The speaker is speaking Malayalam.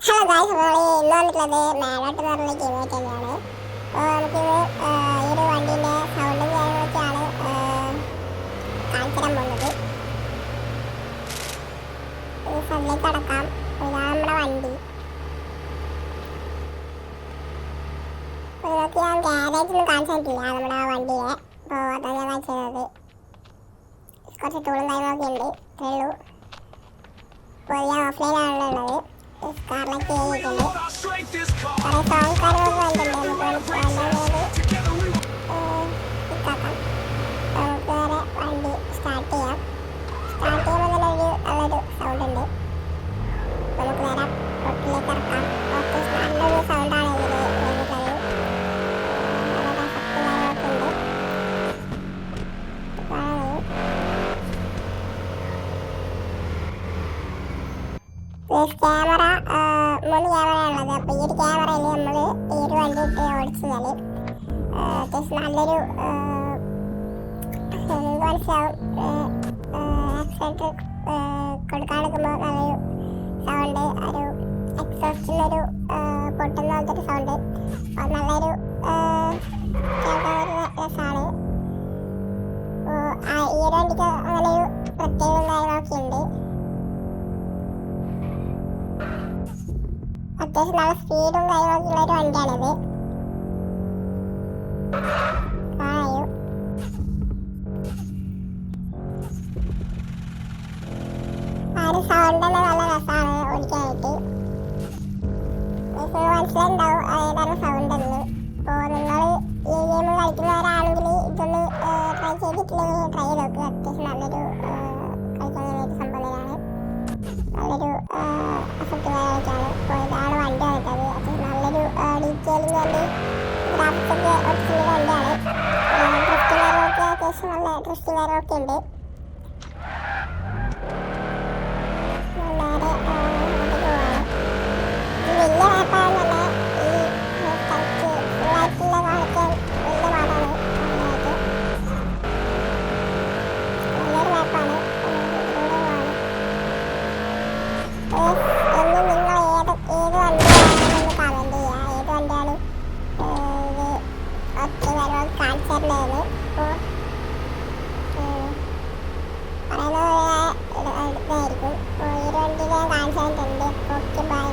ഹലോ ഗായ്സ്, നമ്മൾ ഇന്ന് വന്നിട്ടുള്ളത് മേലോട്ട് പറഞ്ഞ ഗെയിമായിട്ട് തന്നെയാണ്. അപ്പോൾ നമുക്കിത് ഈ ഒരു വണ്ടീൻ്റെ സൗണ്ടും കാര്യങ്ങളൊക്കെയാണ് കാണിച്ചു തരാൻ പോകുന്നത്. ഈ സൗണ്ടിലേക്ക് അടക്കാം. ഇതാണ് നമ്മുടെ വണ്ടി. നിങ്ങൾക്ക് ഞാൻ ഗ്യാരേജൊന്നും കാണിച്ചു തന്നിട്ടില്ല നമ്മുടെ വണ്ടിയെ. അപ്പോൾ അതാണ് ഞാൻ കാണിച്ചു തരുന്നത്. കുറച്ച് ടൂളും കാര്യങ്ങളൊക്കെ ഉണ്ട്, ഇത്രയേ ഉള്ളൂ. ഇപ്പോൾ ഞാൻ ഓഫ്ലൈനാണല്ലോ ഉള്ളത്. സ്കാറിലേക്ക് ചെയ്തിട്ടുണ്ട്. കുറേ സോങ് കാര്യങ്ങളൊക്കെ വന്നിട്ടുണ്ട്. നമുക്ക് ഇതാക്കാം. നമുക്ക് വേറെ വണ്ടി സ്റ്റാർട്ട് ചെയ്യാം. സ്റ്റാർട്ട് ചെയ്യുമ്പോൾ തന്നെ നല്ലൊരു സൗണ്ട് ഉണ്ട്. നമുക്ക് നേരെ റോട്ടിലേക്ക് ഇറക്കാം. ഓക്കെ, നല്ലൊരു സൗണ്ടാണ് ഇതിൽ വരുന്നത്. നല്ല എഫക്റ്റ് കാര്യങ്ങളൊക്കെ ഉണ്ട്. ക്യാമറ 3 ക്യാമറയാണുള്ളത്. അപ്പോൾ ഈ ഒരു ക്യാമറയിൽ നമ്മൾ ഈ ഒരു വണ്ടി ഇട്ട് ഓടിച്ചാൽ അത്യാവശ്യം നല്ലൊരു മനസ്സിലാവും. ആക്സിഡൻറ്റ് കൊടുക്കാൻ എടുക്കുമ്പോൾ നല്ലൊരു സൗണ്ട്, ഒരു എക്സോസ്റ്റിനൊരു പൊട്ടുന്ന പോലത്തെ ഒരു സൗണ്ട്, അത് നല്ലൊരു കേൾക്കാൻ ഒരു രസമാണ്. ഈ ഒരു വണ്ടിക്ക് അങ്ങനെയൊരു പ്രത്യേകത കാര്യങ്ങളൊക്കെ ഉണ്ട്. അത്യാവശ്യം നല്ല സ്പീഡും കാര്യങ്ങളൊക്കെ ഉള്ള ഒരു വണ്ടിയാണിത്. കാണായോ? ആ ഒരു സൗണ്ട് തന്നെ നല്ല രസമാണ് ഓടിക്കാനായിട്ട്. മനസ്സിലുണ്ടാവും ഏതാണ് സൗണ്ട് എന്ന്. അപ്പോൾ നിങ്ങൾ ഈ ഗെയിം കളിക്കുന്നവരാണെങ്കിൽ ഇതൊന്ന് ട്രൈ ചെയ്തിട്ടില്ലെങ്കിൽ ട്രൈ ചെയ്ത് നോക്കുക. അത്യാവശ്യം നല്ലൊരു കളിക്കാനായിട്ട് സംഭവം തന്നെയാണ്. നല്ലൊരു എഫക്റ്റ് കാര്യങ്ങളൊക്കെയാണ്. അപ്പോൾ ഇതാണ് വണ്ടി വന്നിട്ടത്. അത്യാവശ്യം നല്ലൊരു ഡീറ്റെയിലിംഗ് വേണ്ടി ഗ്രാഫിക്സൊക്കെ ഒറിജിനൽ വണ്ടിയാണ്. ഡ്രിഫ്റ്റിംഗ് കാര്യങ്ങളൊക്കെ അത്യാവശ്യം നല്ല ഡ്രിഫ്റ്റിംഗ് കാര്യങ്ങളൊക്കെ ഉണ്ട്. നേരെ പോവാണ്. ഇത് വലിയ മാപ്പാണെന്നല്ല, ഈ സ്ഥലത്ത് ഫുള്ളായിട്ടുള്ള കാണിക്കാൻ വലിയ പാടാണ്. നല്ലൊരു മാപ്പാണ്. എന്നും നിങ്ങൾ ഏത് വണ്ടിയാണെന്ന് കമൻറ്റ് ചെയ്യുക. ഏത് വണ്ടിയാണ് ഇത് ഒറ്റ കാര്യങ്ങൾ കാണിച്ചു തരുന്നതെന്ന്. അപ്പോൾ പറയുന്നത് ഇതായിരിക്കും. അപ്പോൾ ഈ ഒരു വണ്ടി ഞാൻ കാണിച്ചു തന്നിട്ടുണ്ട്. Okay, by.